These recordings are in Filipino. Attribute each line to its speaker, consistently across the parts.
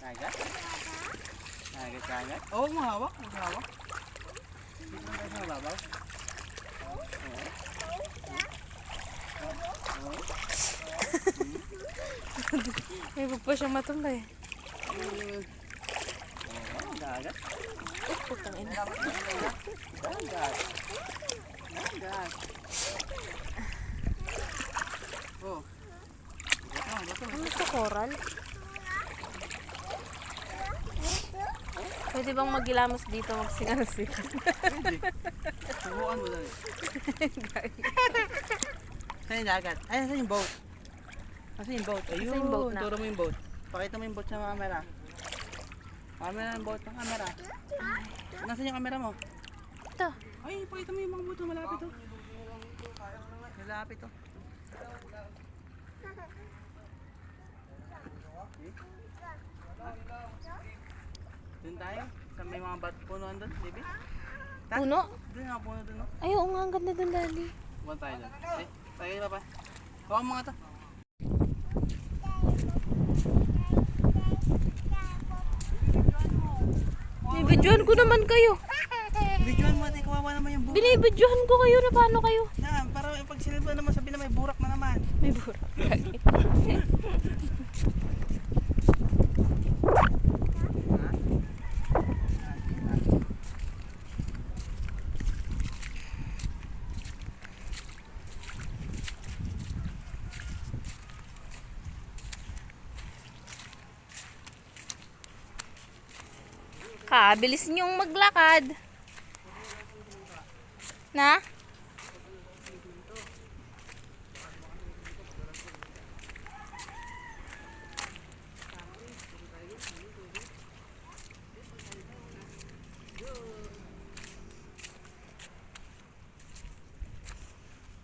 Speaker 1: Dagat? Dagat? Oo, mahawak. Mahawak. Dito na tayo sa mababaw.
Speaker 2: May bug pa siyang matumbay.
Speaker 1: Dagat?
Speaker 2: Putang ina.
Speaker 1: Dagat. Dagat. Oh. Bato.
Speaker 2: Ano ito, coral? Pwede bang magilamos dito, magsingan-singan?
Speaker 1: Pwede. Subukan mo dali. Saan yung dagat? Ay, saan yung boat? Saan yung boat? Ayun,
Speaker 2: Nasaan yung boat na?
Speaker 1: turo mo yung boat. Pakita mo yung boat sa camera. Camera ng boat ng camera. Nasaan yung camera mo?
Speaker 2: Ito.
Speaker 1: Ay, pakita mo yung mga boat. Malapit to. Malapit to. Doon tayo. Sa may mga punuan doon, baby.
Speaker 2: Puno?
Speaker 1: Doon nga puno doon, no?
Speaker 2: Ay, oo nga, ang ganda dun, Daddy.
Speaker 1: Buwan tayo doon. Ay, tayo na pa. Huwag mo nga to.
Speaker 2: Binibidyohan ko naman kayo.
Speaker 1: Videoan mo natin, kawawa naman yung burak.
Speaker 2: Binibidyohan ko kayo na paano kayo.
Speaker 1: Yan, para pag sinilba naman sabi na may burak na naman.
Speaker 2: May burak. Kabilis niyong maglakad. Na?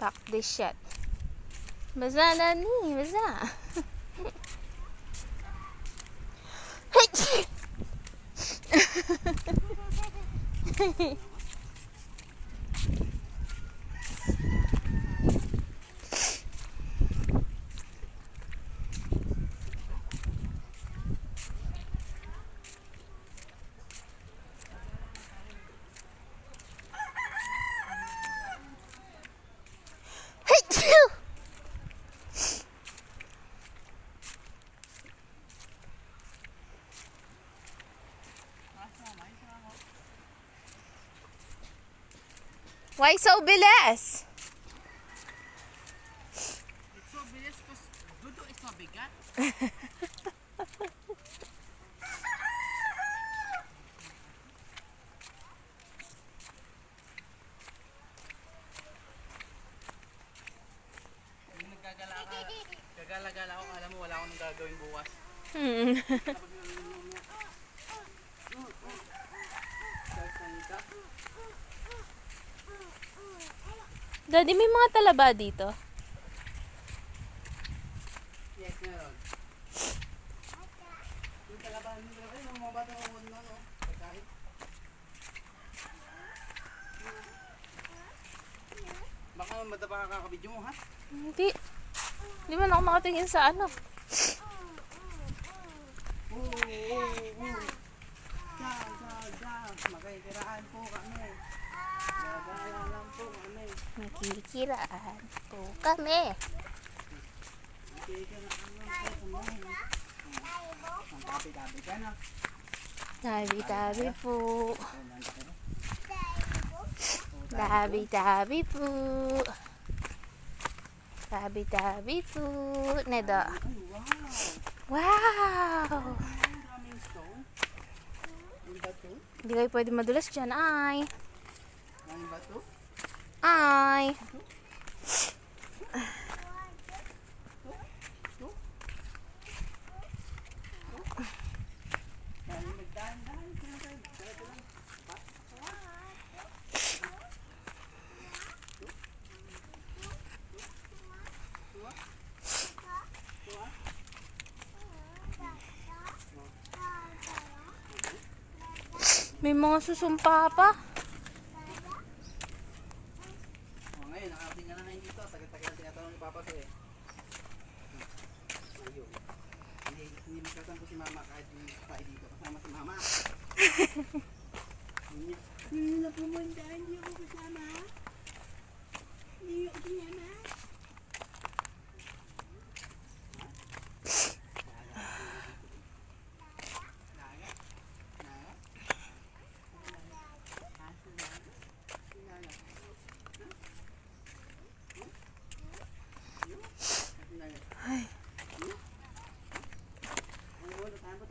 Speaker 2: Pack this shit. Basa na ni, basa. Why so bilis?
Speaker 1: It's so bilis because dudo is mabigat. Gagala-gala ako, alam mo wala akong gagawin bukas.
Speaker 2: Daddy, may mga talaba dito.
Speaker 1: Yes, meron. Yung talaban nila, ay, mga bata ko muna, no? Pagkain. Baka madapa ka kakabidyo mo, ha?
Speaker 2: Hindi. Hindi man ako makatingin sa ano.
Speaker 1: Makikiraan po kami. Gagaya lang po kami.
Speaker 2: Makikiraan po kami.
Speaker 1: Ang tabi-tabi ka na.
Speaker 2: Tabi-tabi po. Tabi-tabi po. Tabi-tabi po. Nedo. Wow!
Speaker 1: Ang daming stone. Yung bato.
Speaker 2: Hindi kayo pwede madulas dyan, ay.
Speaker 1: Ang bato.
Speaker 2: Ay. May mga susumpa pa.
Speaker 1: Ngayon, nakarating ka na na dito. Tagal-tagal tinatanong ni Papa to eh. Ayun. Hindi magkatampo si Mama kahit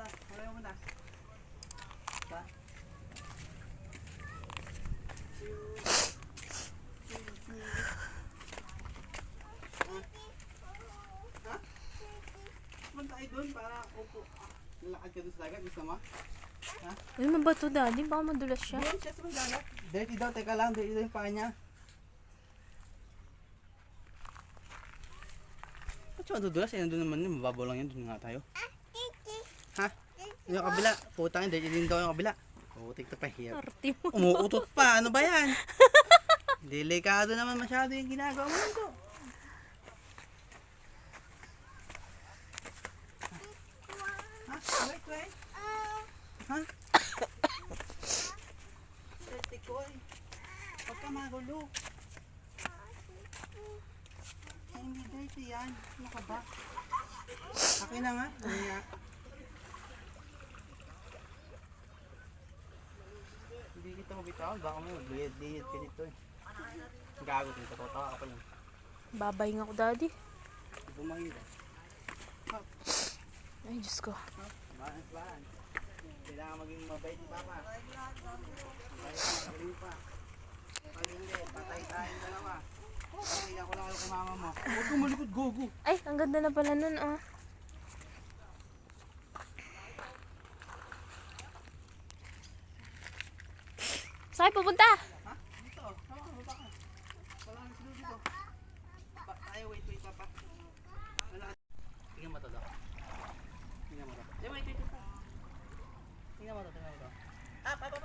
Speaker 1: ta. Wala yung muna. Ta. Ha? Punta tayo doon para upo. Lalakad ka doon sa dagat. Gusto mo? Ha?
Speaker 2: Uy, mabato daddy. Baka madulas siya.
Speaker 1: Doon siya sa may dagat. Dirty daw. Teka lang. Dirty daw yung paa niya. Ba't siya madudulas? Eh, nandun naman yun. Mababaw lang yun. Doon nga tayo. Ha? Yung kabila. Putang yun. Dirty din daw yung kabila. Putik to pa. Hirap.
Speaker 2: Arti mo.
Speaker 1: Umuutot pa. Ano ba yan? Delikado naman masyado yung ginagawa mo nito. Ha? Wait, wait. Ha? Dirty ko eh. Huwag ka magulo. Ay, hindi dirty yan. Ano ka ba? Akin na nga. Ano nga? Hindi kita mabitaw. Baka mo magliyad-liyad ka dito eh. Gago din. Tatawa ka pa yun.
Speaker 2: Babay nga ako daddy.
Speaker 1: Bumahira.
Speaker 2: Ay, Diyos ko.
Speaker 1: Balance. Kailangan maging mabait ni Papa. Magaling pa. Pag hindi, patay tayong dalawa. Pag ko lang ako kay mama mo. Huwag kang malikod, gogo.
Speaker 2: Ay, ang ganda na pala nun, oh. Saan kayo pupunta?
Speaker 1: Ha? Dito. Sama ka, baba ka. Wala nang sino dito. Tayo, wait, Papa. Wala. Tingnan mo to, Doc. Tingnan mo to. Wait, pa. Tingnan mo to. Ah, Papa.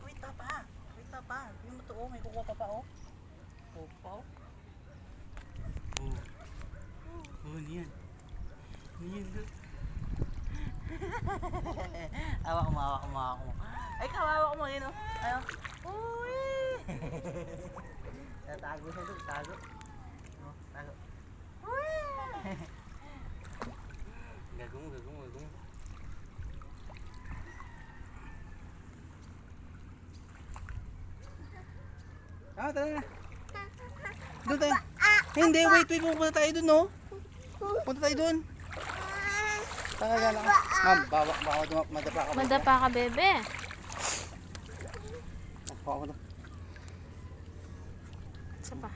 Speaker 1: Wait, Papa. Wait, Papa. Tingnan mo to, oh. May kukuha pa, oh. Kukuha, oh. Oh, niyan. Niyan, Doc. Hawak mo. Ay, kawawa mo yun, oh. Ayo. Uy! Tago siya doon, tago. Oh, tago. Uy! Gago mo. Tara na. Doon tayo. Hindi, wait. Pupunta tayo doon, no? Punta tayo doon. Tara lang. Ma'am, baka madapa ka.
Speaker 2: Madapa ka, bebe.
Speaker 1: Ako to.
Speaker 2: Isa pa.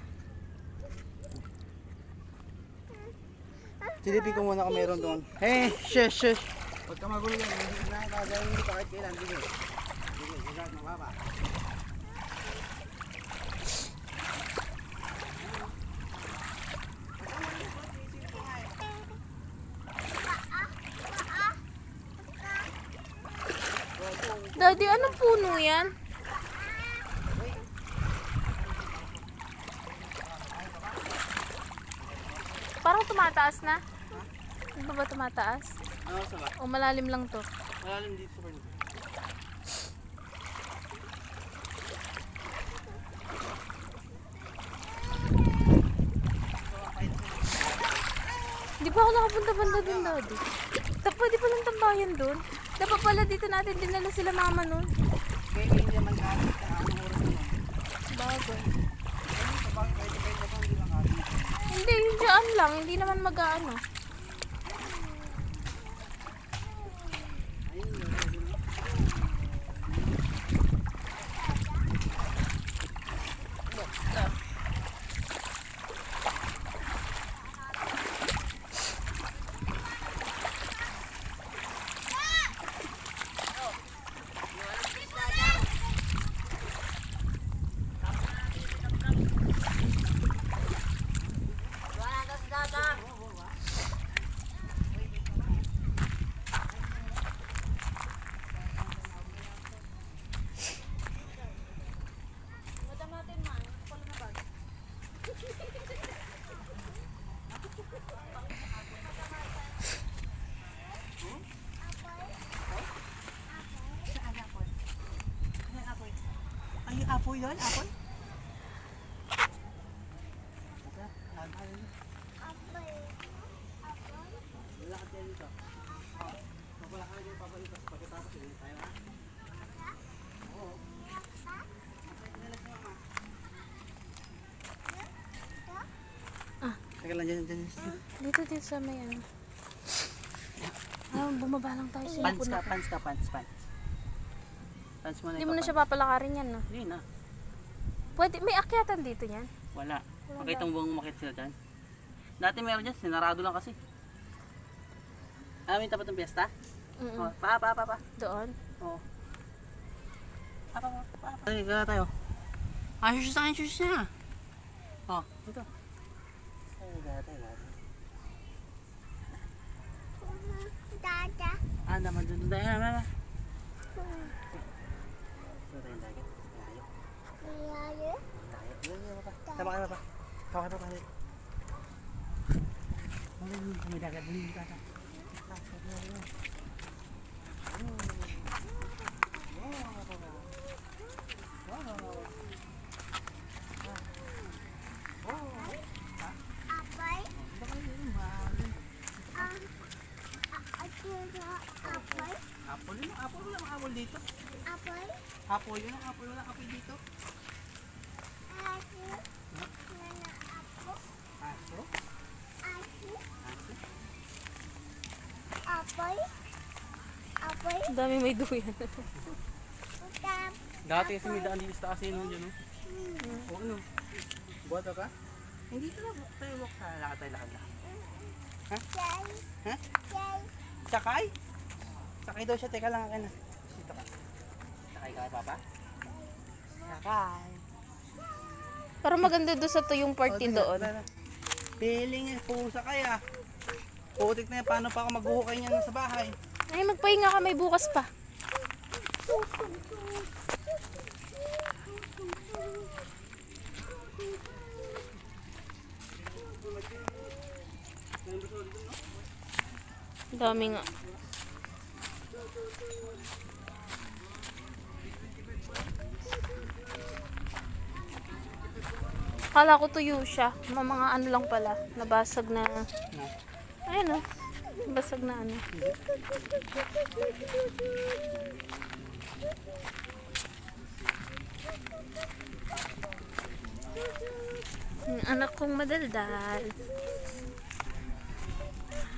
Speaker 1: Silipin ko muna kung meron doon. Hey, shush. Huwag ka magulo yan. Hindi na kagawin dito kahit kailan. Sige, higat mo, Papa.
Speaker 2: Daddy, anong puno yan? Parang tumataas na. Hindi ba tumataas?
Speaker 1: Ano sa ba?
Speaker 2: O malalim lang to?
Speaker 1: Malalim dito sa barno.
Speaker 2: Di ba ako nakapunta-punta dun, Daddy? Pwede palang tambayan dun. Dapat pala dito natin dinala sila mama nun.
Speaker 1: Kaya hindi naman kahit sa anong oras naman.
Speaker 2: Bago.
Speaker 1: Sa bagay kahit hindi lang kahit.
Speaker 2: Hindi, yung dyan lang. Hindi naman mag-ano.
Speaker 1: Ay, apoy doon? Apoy? Lalakad tayo dito. Papalakad tayo papalitas. Pagkatapos dito tayo, ha? Oo. Teka lang dyan.
Speaker 2: Dito sa may ano. bumaba lang tayo sa
Speaker 1: Pants
Speaker 2: hipon
Speaker 1: ka,
Speaker 2: na.
Speaker 1: pants ka, pants, pants. Pants mo na
Speaker 2: Hindi mo na
Speaker 1: ipapants.
Speaker 2: siya papalakarin yan, no?
Speaker 1: Hindi na.
Speaker 2: Pwede, may akyatan dito yan.
Speaker 1: Wala. Makita mo bang umakit sila dyan? Dati meron dyan, sinarado lang kasi. Alam mo yung tapat ng piyesta?
Speaker 2: Mm-mm.
Speaker 1: Oh, pa.
Speaker 2: Doon.
Speaker 1: Oo. Pa. Ay, gala tayo. Shoes sa akin, shoes niya. Oh, ito. Ay, gala tayo.
Speaker 3: Dada.
Speaker 1: Ah, naman doon tayo. Mama. Ito tayo dagat. Layo.
Speaker 3: Layo.
Speaker 1: Layo, pa. Tama ka na pa. Tama ka na. May dagat din dito.
Speaker 3: Apay. Apay.
Speaker 1: Apple yun, apple wala ang apple dito.
Speaker 3: Apay.
Speaker 1: Apple yun, apple wala apple dito.
Speaker 3: Aso. Mana apo.
Speaker 1: Aso?
Speaker 3: Aso.
Speaker 1: Aso?
Speaker 3: Apay. Apay.
Speaker 2: Ang dami may duyan.
Speaker 3: Utam.
Speaker 1: Dati kasi may daan dito sa kasi nun dyan. Oo, ano? Buhat ka? Hindi ka na tayo walk sa lakad lang.
Speaker 3: Jay.
Speaker 1: Ha?
Speaker 3: Jay.
Speaker 1: Sakay? Sakay daw siya, teka lang akin na. Dito ka. Sakay ka kay Papa? Sakay.
Speaker 2: Pero maganda doon sa tuyong party doon.
Speaker 1: Piling pusa kaya. Putik na yan, paano pa ako maghuhukay niyan sa bahay?
Speaker 2: Ay, magpahinga ka, may bukas pa. Ang dami nga. Kala ko tuyo siya. Mga ano lang pala. Nabasag na. Ayun o. Nabasag na ano. Yung anak kong madaldal.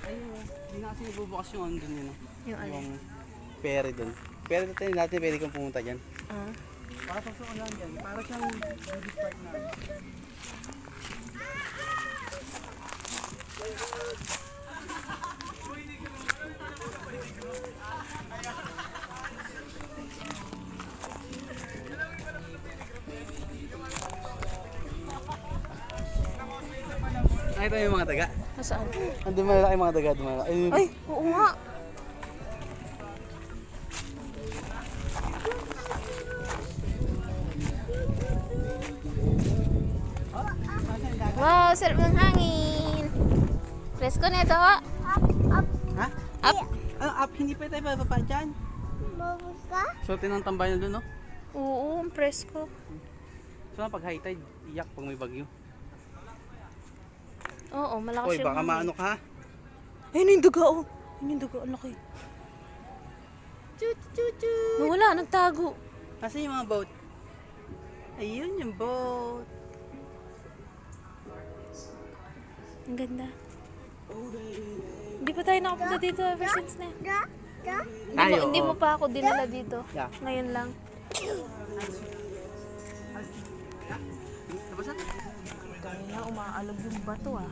Speaker 1: Ayun, hindi na kasi bubukas yung ano dun yun.
Speaker 2: Yung alin?
Speaker 1: Yung pere dun. Pere tayo natin, pwede kang pumunta dyan.
Speaker 2: Ah.
Speaker 1: Para sa suon lang dyan. Para siyang baby park na. Nakita mo yung mga daga?
Speaker 2: Nasaan?
Speaker 1: Andun malaki yung mga daga. Dumalaki.
Speaker 2: Ay, oo nga. Wow, sarap ng hangin. Presko na ito.
Speaker 3: Up. Up.
Speaker 1: Ha?
Speaker 2: Up.
Speaker 1: Ano, up? Hindi pa tayo bababa dyan.
Speaker 3: Bubus ka.
Speaker 1: So, tinang-tambayan doon, no?
Speaker 2: Oo, ang presko.
Speaker 1: So, pag high tide, iyak pag may bagyo.
Speaker 2: Oo, malakas
Speaker 1: Oy,
Speaker 2: yung
Speaker 1: baka
Speaker 2: hangin.
Speaker 1: maano ka.
Speaker 2: Ayun yung duga, oh. Ayun yung duga, ang laki. Nawala, nagtago.
Speaker 1: Kasi yung mga boat. Ayun yung boat.
Speaker 2: Ang ganda. Hindi pa tayo nakapunta dito ever since na.
Speaker 3: Da. Da.
Speaker 2: Hindi mo pa ako dinala dito.
Speaker 1: Yeah.
Speaker 2: Ngayon lang.
Speaker 1: Nabasa?
Speaker 2: Kaya umaalog yung bato ah.